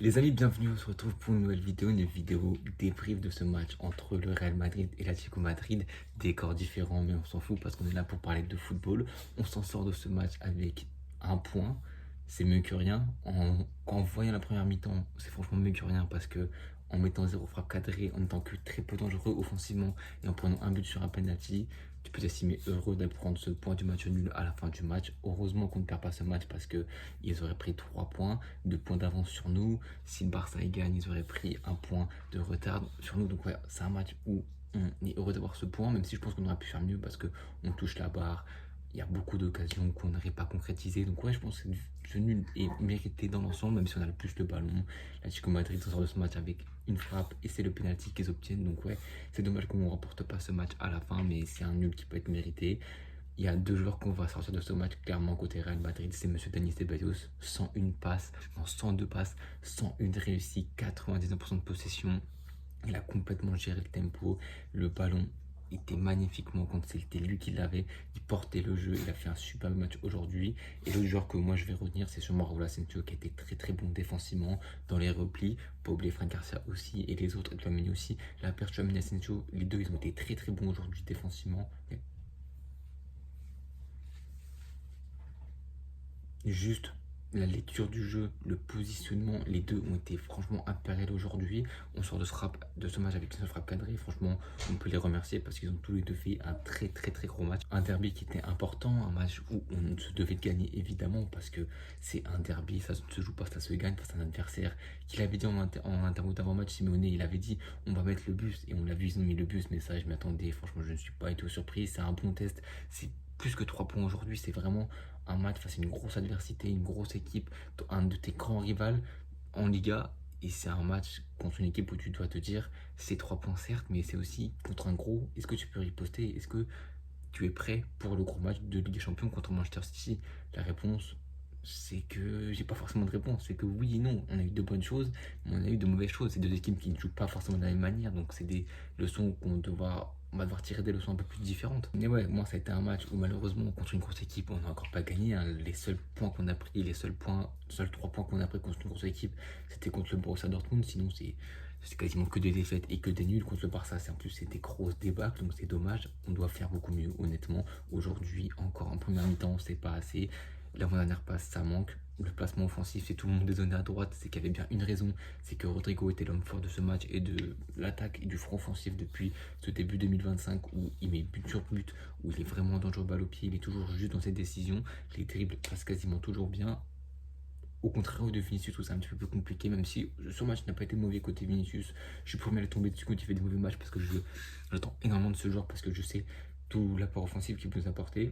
Les amis, bienvenue, on se retrouve pour une nouvelle vidéo débrief de ce match entre le Real Madrid et l'Atlético Madrid. Décors différents, mais on s'en fout parce qu'on est là pour parler de football. On s'en sort de ce match avec un point, c'est mieux que rien. En voyant la première mi-temps, c'est franchement mieux que rien parce que en mettant zéro frappe cadrée, en étant que très peu dangereux offensivement et en prenant un but sur un penalty, tu peux t'estimer heureux de prendre ce point du match nul à la fin du match. Heureusement qu'on ne perd pas ce match parce qu'ils auraient pris 3 points, 2 points d'avance sur nous. Si le Barça gagne, ils auraient pris un point de retard sur nous. Donc ouais, c'est un match où on est heureux d'avoir ce point, même si je pense qu'on aurait pu faire mieux parce qu'on touche la barre. Il y a beaucoup d'occasions qu'on n'aurait pas concrétisées. Donc ouais, je pense que ce nul est mérité dans l'ensemble, même si on a le plus le ballon. L'Atlético Madrid sort de ce match avec une frappe et c'est le penalty qu'ils obtiennent. Donc ouais, c'est dommage qu'on ne remporte pas ce match à la fin, mais c'est un nul qui peut être mérité. Il y a deux joueurs qu'on va sortir de ce match clairement côté Real Madrid, c'est Monsieur Dani Ceballos, 101 passes, non 102 passes, 101 réussies, 99% de possession. Il a complètement géré le tempo, le ballon était magnifiquement quand c'était lui qui l'avait, il portait le jeu, il a fait un super match aujourd'hui. Et l'autre joueur que moi je vais retenir, c'est sûrement Raúl Asensio qui a été très très bon défensivement dans les replis. Pas oublier Fran Garcia aussi et les autres, Tchouaméni aussi. La paire Tchouaméni Asensio, les deux ils ont été très très bons aujourd'hui défensivement. Juste la lecture du jeu, le positionnement, les deux ont été franchement impériaux aujourd'hui. On sort de ce match avec une seule frappe cadrée. Franchement, on peut les remercier parce qu'ils ont tous les deux fait un très très très gros match. Un derby qui était important, un match où on se devait de gagner évidemment parce que c'est un derby, ça ne se joue pas, ça se gagne face à un adversaire. Qu'il avait dit en interview d'avant-match, Simeone, il avait dit on va mettre le bus et on l'a vu, ils ont mis le bus, mais ça je m'attendais. Franchement, je ne suis pas du tout surpris. C'est un bon test. C'est plus que 3 points aujourd'hui, c'est vraiment un match face à une grosse adversité, une grosse équipe, un de tes grands rivaux en Liga. Et c'est un match contre une équipe où tu dois te dire, c'est 3 points certes, mais c'est aussi contre un gros. Est-ce que tu peux riposter? Est-ce que tu es prêt pour le gros match de Ligue des Champions contre Manchester City? La réponse, c'est que j'ai pas forcément de réponse. C'est que oui et non. On a eu de bonnes choses, mais on a eu de mauvaises choses. C'est deux équipes qui ne jouent pas forcément de la même manière. Donc c'est des leçons on va devoir tirer des leçons un peu plus différentes. Mais ouais, moi ça a été un match où malheureusement contre une grosse équipe, on n'a encore pas gagné, hein. Les seuls points qu'on a pris, seuls 3 points qu'on a pris contre une grosse équipe, c'était contre le Borussia Dortmund. Sinon c'est quasiment que des défaites et que des nuls contre le Barça. En plus, c'est des grosses débâcles, donc c'est dommage. On doit faire beaucoup mieux, honnêtement. Aujourd'hui, encore en première mi-temps, c'est pas assez. L'avant-dernière passe, ça manque. Le placement offensif, c'est tout le monde dézonné à droite. C'est qu'il y avait bien une raison, c'est que Rodrigo était l'homme fort de ce match et de l'attaque et du front offensif depuis ce début 2025 où il met but sur but, où il est vraiment dangereux balle au pied, il est toujours juste dans ses décisions. Les dribbles passent quasiment toujours bien. Au contraire de Vinicius, où c'est un petit peu plus compliqué, même si ce match n'a pas été mauvais côté Vinicius. Je suis premier à le tomber dessus quand il fait des mauvais matchs parce que j'attends énormément de ce joueur parce que je sais tout l'apport offensif qu'il peut nous apporter.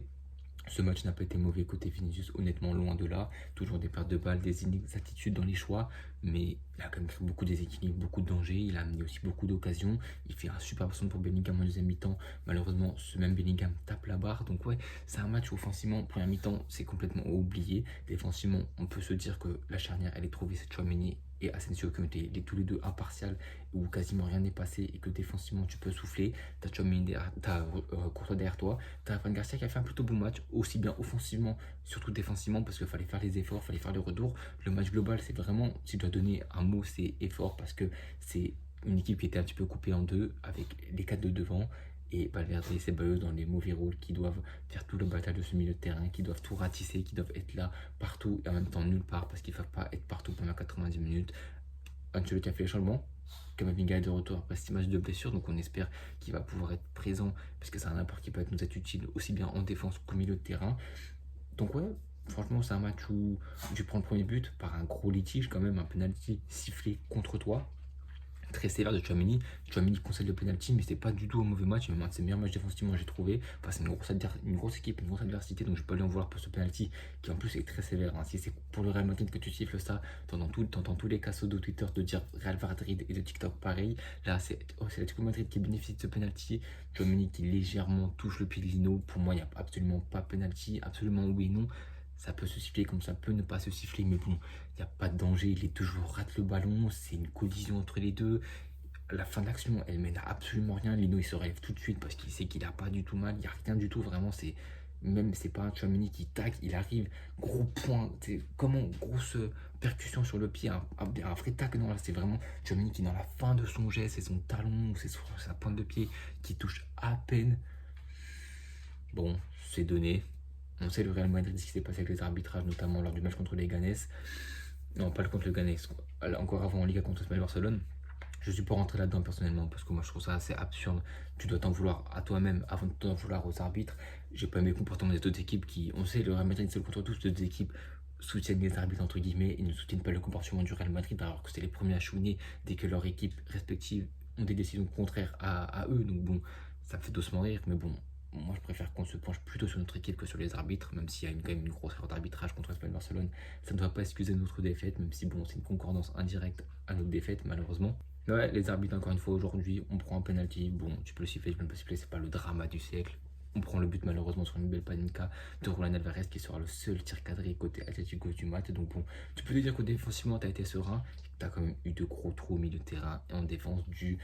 Ce match n'a pas été mauvais côté Vinicius, honnêtement, loin de là. Toujours des pertes de balles, des inexactitudes dans les choix, mais il a quand même fait beaucoup de déséquilibres, beaucoup de dangers. Il a amené aussi beaucoup d'occasions. Il fait un super centre pour Bellingham en deuxième mi-temps. Malheureusement, ce même Bellingham tape la barre. Donc, ouais, c'est un match où offensivement, première mi-temps, c'est complètement oublié. Défensivement, on peut se dire que la charnière, elle est trouvée, c'est Tchouaméni et Asensio qui ont été tous les deux impartials où quasiment rien n'est passé et que défensivement tu peux souffler. T'as Tchouaméni, t'as Courtois derrière toi, t'as Fran Garcia qui a fait un plutôt bon match, aussi bien offensivement, surtout défensivement parce qu'il fallait faire les efforts, fallait faire le retour. Le match global, c'est vraiment, si je dois donner un mot, c'est effort parce que c'est une équipe qui était un petit peu coupée en deux avec les 4 de devant et Valverde et Ceballos dans les mauvais rôles qui doivent faire tout le bataille de ce milieu de terrain, qui doivent tout ratisser, qui doivent être là partout et en même temps nulle part parce qu'ils ne peuvent pas être partout pendant 90 minutes. Ancelotti a fait les changements. Kamavinga est de retour après 6 matchs de blessure, donc on espère qu'il va pouvoir être présent parce que c'est un apport qui peut nous être utile aussi bien en défense qu'au milieu de terrain. Donc ouais, franchement c'est un match où tu prends le premier but par un gros litige quand même, un penalty sifflé contre toi très sévère de Tchouaméni. Tchouaméni concède le penalty, mais c'est pas du tout un mauvais match. Même un de ses meilleurs matchs défensivement, j'ai trouvé. Enfin, c'est une grosse équipe, une grosse adversité, donc je peux lui en vouloir pour ce penalty qui en plus est très sévère, hein. Si c'est pour le Real Madrid que tu siffles ça, t'entends tous les cassos de Twitter de dire Real Madrid et de TikTok pareil. Là, c'est l'Atlético Madrid qui bénéficie de ce penalty. Tchouaméni qui légèrement touche le pied de Lino. Pour moi, il n'y a absolument pas penalty, absolument oui et non. Ça peut se siffler comme ça peut ne pas se siffler, mais bon, il n'y a pas de danger, il est toujours rate le ballon, c'est une collision entre les deux. La fin de l'action, elle mène à absolument rien. Lino, il se relève tout de suite parce qu'il sait qu'il n'a pas du tout mal, il n'y a rien du tout, vraiment, Même c'est pas un Tchouaméni qui tac, il arrive, gros point, comment, grosse percussion sur le pied, un vrai tac, non là c'est vraiment Tchouaméni qui est dans la fin de son geste, c'est son talon, c'est sa pointe de pied qui touche à peine. Bon, c'est donné. On sait le Real Madrid ce qui s'est passé avec les arbitrages, notamment lors du match contre les Ganes. Non, pas contre le Ganes, encore avant en Liga contre le Barcelone. Je suis pas rentré là-dedans personnellement parce que moi je trouve ça assez absurde. Tu dois t'en vouloir à toi-même avant de t'en vouloir aux arbitres. J'ai pas aimé le comportement des autres équipes qui, on sait, le Real Madrid seul contre tous, les autres équipes soutiennent les arbitres entre guillemets et ne soutiennent pas le comportement du Real Madrid alors que c'est les premiers à chouiner dès que leurs équipes respectives ont des décisions contraires à eux. Donc bon, ça me fait doucement rire, mais bon, moi je préfère qu'on se penche plutôt sur notre équipe que sur les arbitres, même s'il y a quand même une grosse erreur d'arbitrage contre Espanyol Barcelone. Ça ne doit pas excuser notre défaite, même si bon, c'est une concordance indirecte à notre défaite malheureusement. Ouais, les arbitres, encore une fois, aujourd'hui, on prend un penalty. Bon, tu peux le siffler, tu peux le pas siffler, c'est pas le drama du siècle. On prend le but malheureusement sur une belle panica de Julián Alvarez qui sera le seul tir cadré côté Atlético du match. Donc bon, tu peux te dire que défensivement, tu as été serein. Tu as quand même eu de gros trous au milieu de terrain et en défense dû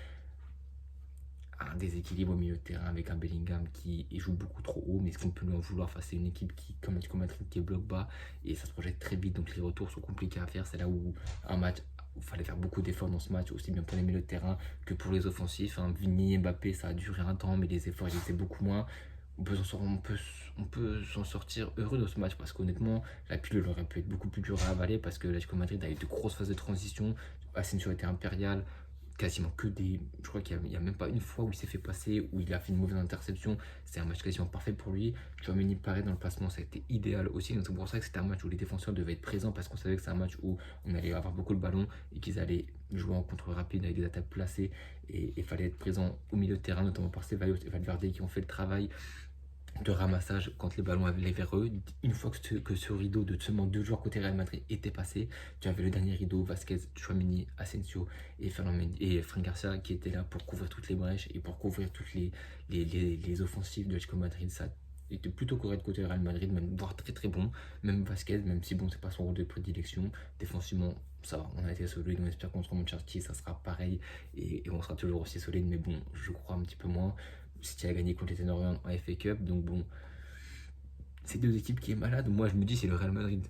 à un déséquilibre au milieu de terrain avec un Bellingham qui joue beaucoup trop haut. Mais est-ce qu'on peut lui en vouloir face à une équipe qui, comme l'Atlético Madrid, qui est bloc bas et ça se projette très vite. Donc les retours sont compliqués à faire. C'est là où un match il fallait faire beaucoup d'efforts dans ce match, aussi bien pour les milieux de terrain que pour les offensifs. Hein. Vini, Mbappé, ça a duré un temps, mais les efforts ils étaient beaucoup moins. On peut s'en sortir heureux de ce match parce qu'honnêtement, la pilule aurait pu être beaucoup plus dure à avaler parce que l'Atlético Madrid a eu de grosses phases de transition. Asensio était impérial, quasiment que des. Je crois qu'il n'y a même pas une fois où il s'est fait passer, où il a fait une mauvaise interception. C'est un match quasiment parfait pour lui. Tchouaméni, pareil, dans le placement, ça a été idéal aussi. Donc c'est pour ça que c'était un match où les défenseurs devaient être présents parce qu'on savait que c'est un match où on allait avoir beaucoup le ballon et qu'ils allaient jouer en contre rapide avec des attaques placées. Et il fallait être présent au milieu de terrain, notamment par Ceballos et Valverde qui ont fait le travail de ramassage quand les ballons allaient vers eux. Une fois que ce rideau de seulement 2 joueurs côté Real Madrid était passé, tu avais le dernier rideau, Vasquez, Tchouaméni, Asensio et Fran Garcia qui étaient là pour couvrir toutes les brèches et pour couvrir toutes les offensives de l'Atlético Madrid. Ça était plutôt correct côté Real Madrid, même voire très très bon. Même Vasquez, même si bon, c'est pas son rôle de prédilection. Défensivement, ça va, on a été solide, on espère contre Manchester City, ça sera pareil et on sera toujours aussi solide, mais bon, je crois un petit peu moins. City a gagné contre les Ténorians en FA Cup, donc bon, c'est deux équipes qui est malade. Moi, je me dis, si le Real Madrid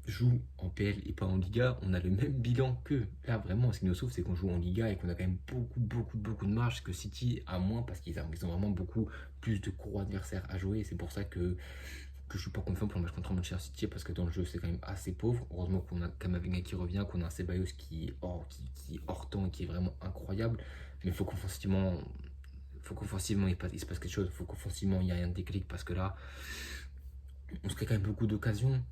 joue en PL et pas en Liga, on a le même bilan que là. Vraiment, ce qui nous sauve, c'est qu'on joue en Liga et qu'on a quand même beaucoup de marge que City a moins parce qu'ils ont vraiment beaucoup plus de gros adversaires à jouer. Et c'est pour ça que je suis pas confiant pour le match contre Manchester City parce que dans le jeu, c'est quand même assez pauvre. Heureusement qu'on a Camavinga qui revient, qu'on a un Ceballos qui est hors temps, qui est vraiment incroyable. Mais il faut qu'offensivement, il se passe quelque chose. Il faut qu'offensivement, il y ait un déclic parce que là, on se crée quand même beaucoup d'occasions,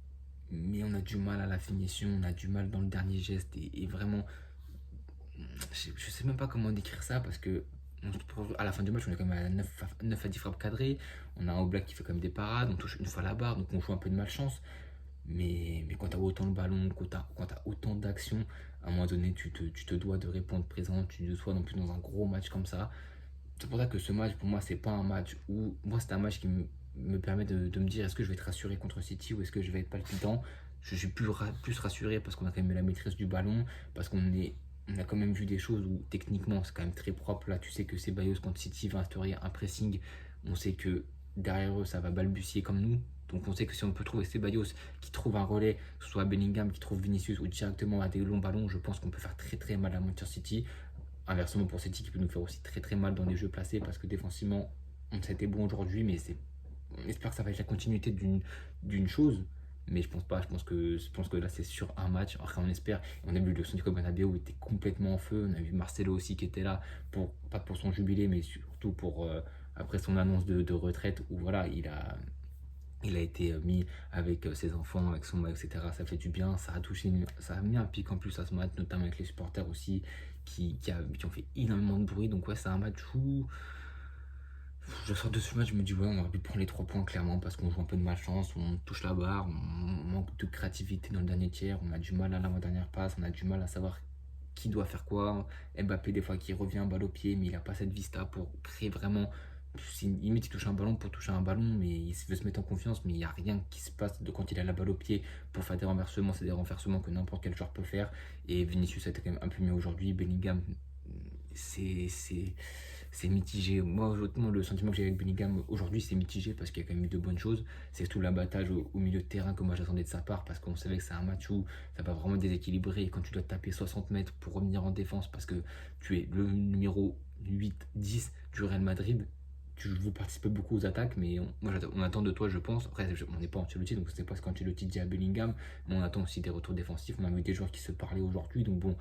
mais on a du mal à la finition, on a du mal dans le dernier geste et vraiment, je sais même pas comment décrire ça parce que à la fin du match, on est quand même à 9 à 10 frappes cadrées. On a un Oblak qui fait quand même des parades, on touche une fois la barre, donc on joue un peu de malchance. Mais quand tu as autant le ballon, quand tu as autant d'actions, à un moment donné, tu te dois de répondre présent, tu ne sois non plus dans un gros match comme ça. C'est pour ça que ce match, pour moi, c'est pas un match où. Moi, c'est un match qui me permet de me dire est-ce que je vais être rassuré contre City ou est-ce que je vais être palpitant. Je suis plus rassuré parce qu'on a quand même eu la maîtrise du ballon, parce on a quand même vu des choses où techniquement c'est quand même très propre. Là, tu sais que Ceballos contre City va instaurer un pressing. On sait que derrière eux, ça va balbutier comme nous. Donc on sait que si on peut trouver Ceballos qui trouve un relais, soit Bellingham qui trouve Vinicius ou directement à des longs ballons, je pense qu'on peut faire très très mal à Manchester City. Inversement pour City qui peut nous faire aussi très très mal dans les jeux placés parce que défensivement, on a été bon aujourd'hui, mais on espère que ça va être la continuité d'une chose. Mais je pense pas, je pense que là c'est sur un match. Après on espère, on a vu le Santiago Bernabéu était complètement en feu, on a vu Marcelo aussi qui était là, pas pour son jubilé, mais surtout pour après son annonce de retraite où voilà, il a été mis avec ses enfants, avec son mari, etc. Ça fait du bien, ça a mis un pic en plus à ce match, notamment avec les supporters aussi qui ont fait énormément de bruit. Donc ouais, c'est un match où je sors de ce match, je me dis ouais, on aurait pu prendre les 3 points clairement parce qu'on joue un peu de malchance, on touche la barre, on manque de créativité dans le dernier tiers, on a du mal à l'avant-dernière passe, on a du mal à savoir qui doit faire quoi. Mbappé des fois qui revient balle au pied, mais il a pas cette vista pour créer vraiment. Limite il touche un ballon pour toucher un ballon, mais il veut se mettre en confiance, mais il n'y a rien qui se passe de quand il a la balle au pied pour faire des renversements. C'est des renversements que n'importe quel joueur peut faire. Et Vinicius a été quand même un peu mieux aujourd'hui. Bellingham, c'est c'est mitigé. Moi, honnêtement, le sentiment que j'ai avec Bellingham aujourd'hui, c'est mitigé parce qu'il y a quand même eu de bonnes choses. C'est tout l'abattage au milieu de terrain que moi j'attendais de sa part parce qu'on savait que c'est un match où ça va vraiment déséquilibrer. Et quand tu dois taper 60 mètres pour revenir en défense parce que tu es le numéro 8-10 du Real Madrid, tu veux participer beaucoup aux attaques, mais on attend de toi, je pense. Après, on n'est pas Ancelotti, donc c'est pas ce qu'Ancelotti dit à Bellingham, mais on attend aussi des retours défensifs. On a vu des joueurs qui se parlaient aujourd'hui, donc bon,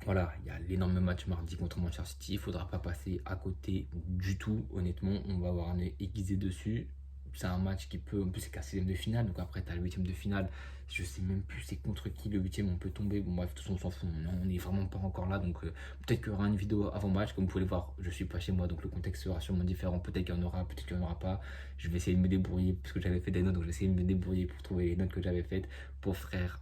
voilà, il y a l'énorme match mardi contre Manchester City. Il ne faudra pas passer à côté du tout. Honnêtement, on va avoir un œil aiguisé dessus. C'est un match qui peut. En plus, c'est qu'un 16e de finale. Donc après, tu as le 8e de finale. Je sais même plus c'est contre qui le 8e on peut tomber. Bon, bref, de toute façon, on s'en fout. On n'est vraiment pas encore là. Donc peut-être qu'il y aura une vidéo avant match. Comme vous pouvez le voir, je suis pas chez moi. Donc le contexte sera sûrement différent. Peut-être qu'il y en aura, peut-être qu'il n'y en aura pas. Je vais essayer de me débrouiller. Parce que j'avais fait des notes. Donc je vais essayer de me débrouiller pour trouver les notes que j'avais faites pour faire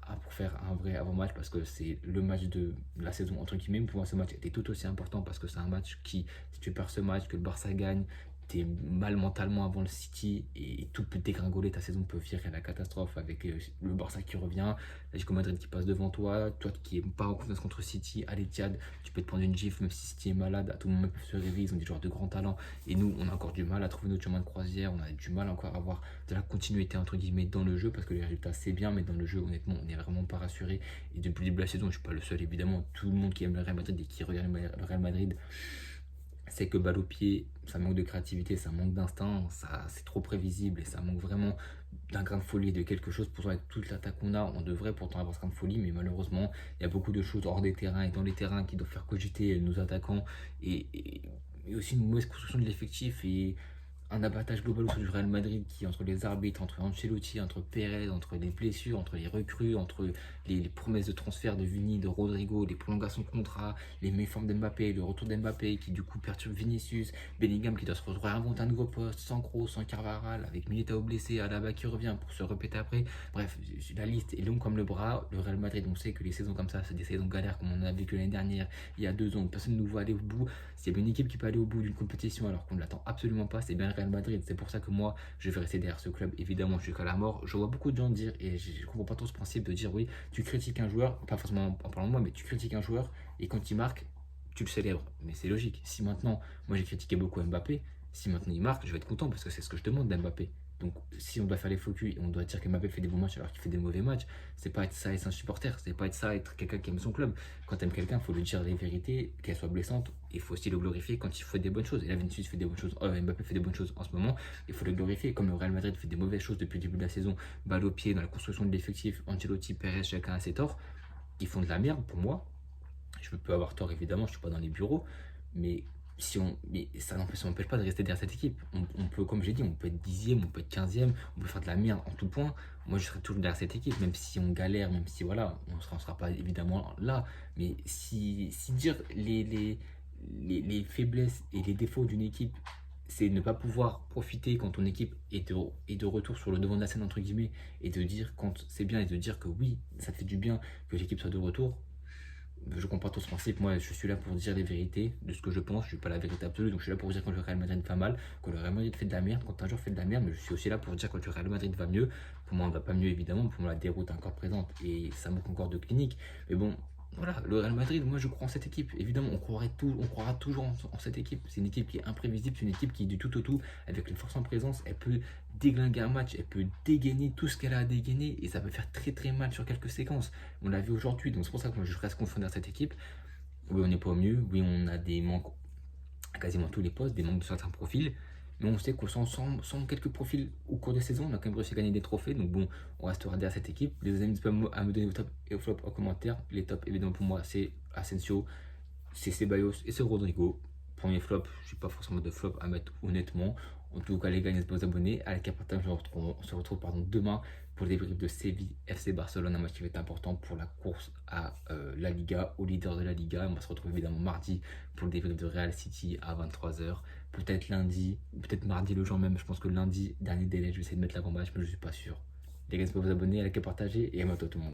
un vrai avant-match parce que c'est le match de la saison entre guillemets. Pour moi, ce match était tout aussi important parce que c'est un match qui, si tu perds ce match, que le Barça gagne, t'es mal mentalement avant le City et tout peut dégringoler, ta saison peut virer à la catastrophe avec le Barça qui revient, l'Atlético Madrid qui passe devant toi, toi qui n'es pas en confiance contre City, à l'Etihad, tu peux te prendre une gifle même si City est malade, à tout moment ils peuvent se réveiller, ils ont des joueurs de grand talent et nous on a encore du mal à trouver notre chemin de croisière, on a du mal encore à avoir de la continuité entre guillemets dans le jeu parce que les résultats c'est bien mais dans le jeu honnêtement on n'est vraiment pas rassuré et depuis le début de la saison je suis pas le seul évidemment, tout le monde qui aime le Real Madrid et qui regarde le Real Madrid c'est que balle au pied, ça manque de créativité, ça manque d'instinct, ça c'est trop prévisible et ça manque vraiment d'un grain de folie, de quelque chose. Pourtant, avec toute l'attaque qu'on a, on devrait pourtant avoir ce grain de folie, mais malheureusement, il y a beaucoup de choses hors des terrains et dans les terrains qui doivent faire cogiter nos attaquants et aussi une mauvaise construction de l'effectif et un abattage global autour du Real Madrid qui, entre les arbitres, entre Ancelotti, entre Pérez, entre les blessures, entre les recrues, entre les promesses de transfert de Vini, de Rodrigo, les prolongations de contrat, les méformes d'Mbappé, le retour d'Mbappé qui du coup perturbe Vinicius, Bellingham qui doit se réinventer un nouveau poste, sans Kroos, sans Carvajal, avec Militao blessé, Alaba qui revient pour se répéter après. Bref, la liste est longue comme le bras. Le Real Madrid, on sait que les saisons comme ça, c'est des saisons galères comme on en a vécu l'année dernière, il y a 2 ans, personne ne nous voit aller au bout. S'il y a une équipe qui peut aller au bout d'une compétition alors qu'on ne l'attend absolument pas, c'est bien le Real Madrid. C'est pour ça que moi, je vais rester derrière ce club, évidemment, jusqu'à la mort. Je vois beaucoup de gens dire, et je ne comprends pas trop ce principe de dire, oui, tu critiques un joueur, pas forcément en parlant de moi, mais tu critiques un joueur, et quand il marque, tu le célèbres. Mais c'est logique. Si maintenant, moi j'ai critiqué beaucoup Mbappé, si maintenant il marque, je vais être content parce que c'est ce que je demande d'Mbappé. Donc si on doit faire les focus et on doit dire que Mbappé fait des bons matchs alors qu'il fait des mauvais matchs, c'est pas être ça être un supporter, c'est pas être ça être quelqu'un qui aime son club. Quand tu aimes quelqu'un, il faut lui dire les vérités, qu'elles soient blessantes, et il faut aussi le glorifier quand il fait des bonnes choses. Et là, Vinicius fait des bonnes choses, Mbappé fait des bonnes choses en ce moment, il faut le glorifier. Comme le Real Madrid fait des mauvaises choses depuis le début de la saison, balle au pied dans la construction de l'effectif, Ancelotti, Perez, chacun a ses torts, ils font de la merde pour moi. Je peux avoir tort évidemment, je suis pas dans les bureaux, mais mais ça n'empêche pas de rester derrière cette équipe. On peut, comme j'ai dit, on peut être 10e, on peut être 15e, on peut faire de la merde en tout point. Moi, je serai toujours derrière cette équipe, même si on galère, même si voilà, on sera pas évidemment là. Mais si dire les faiblesses et les défauts d'une équipe, c'est ne pas pouvoir profiter quand ton équipe est de retour sur le devant de la scène, entre guillemets, et de dire quand c'est bien et de dire que oui, ça te fait du bien que l'équipe soit de retour. Je comprends tout ce principe. Moi, je suis là pour dire les vérités de ce que je pense. Je suis pas la vérité absolue, donc je suis là pour dire quand le Real Madrid va mal, quand le Real Madrid fait de la merde, quand un joueur fait de la merde, mais je suis aussi là pour dire quand le Real Madrid va mieux. Pour moi, on ne va pas mieux évidemment. Pour moi, la déroute est encore présente et ça manque encore de clinique. Mais bon, voilà, le Real Madrid, moi je crois en cette équipe. Évidemment, on croira toujours en cette équipe. C'est une équipe qui est imprévisible, c'est une équipe qui, du tout au tout, avec une force en présence, elle peut déglinguer un match, elle peut dégainer tout ce qu'elle a à dégainer et ça peut faire très très mal sur quelques séquences. On l'a vu aujourd'hui, donc c'est pour ça que moi je reste confiant dans cette équipe. Oui, on n'est pas au mieux, oui, on a des manques à quasiment tous les postes, des manques de certains profils. Mais on sait que sans quelques profils au cours de saison, on a quand même réussi à gagner des trophées. Donc bon, on restera derrière cette équipe. Les amis, n'hésitez pas à me donner vos tops et vos flops en commentaire. Les tops, évidemment, pour moi, c'est Asensio, c'est Ceballos et c'est Rodrigo. Premier flop, je n'ai pas forcément de flop à mettre honnêtement. En tout cas, les gars, n'hésitez pas à vous abonner. À la partage, on se retrouve demain pour le débrief de Séville FC Barcelone, un match qui va être important pour la course à la Liga, au leader de la Liga. On va se retrouver évidemment mardi pour le débrief de Real City à 23h. Peut-être lundi, peut-être mardi le jour même. Je pense que lundi, dernier délai, je vais essayer de mettre l'avant-match, mais je ne suis pas sûr. Les gars, n'hésitez pas à vous abonner, à liker, partager et à bientôt tout le monde.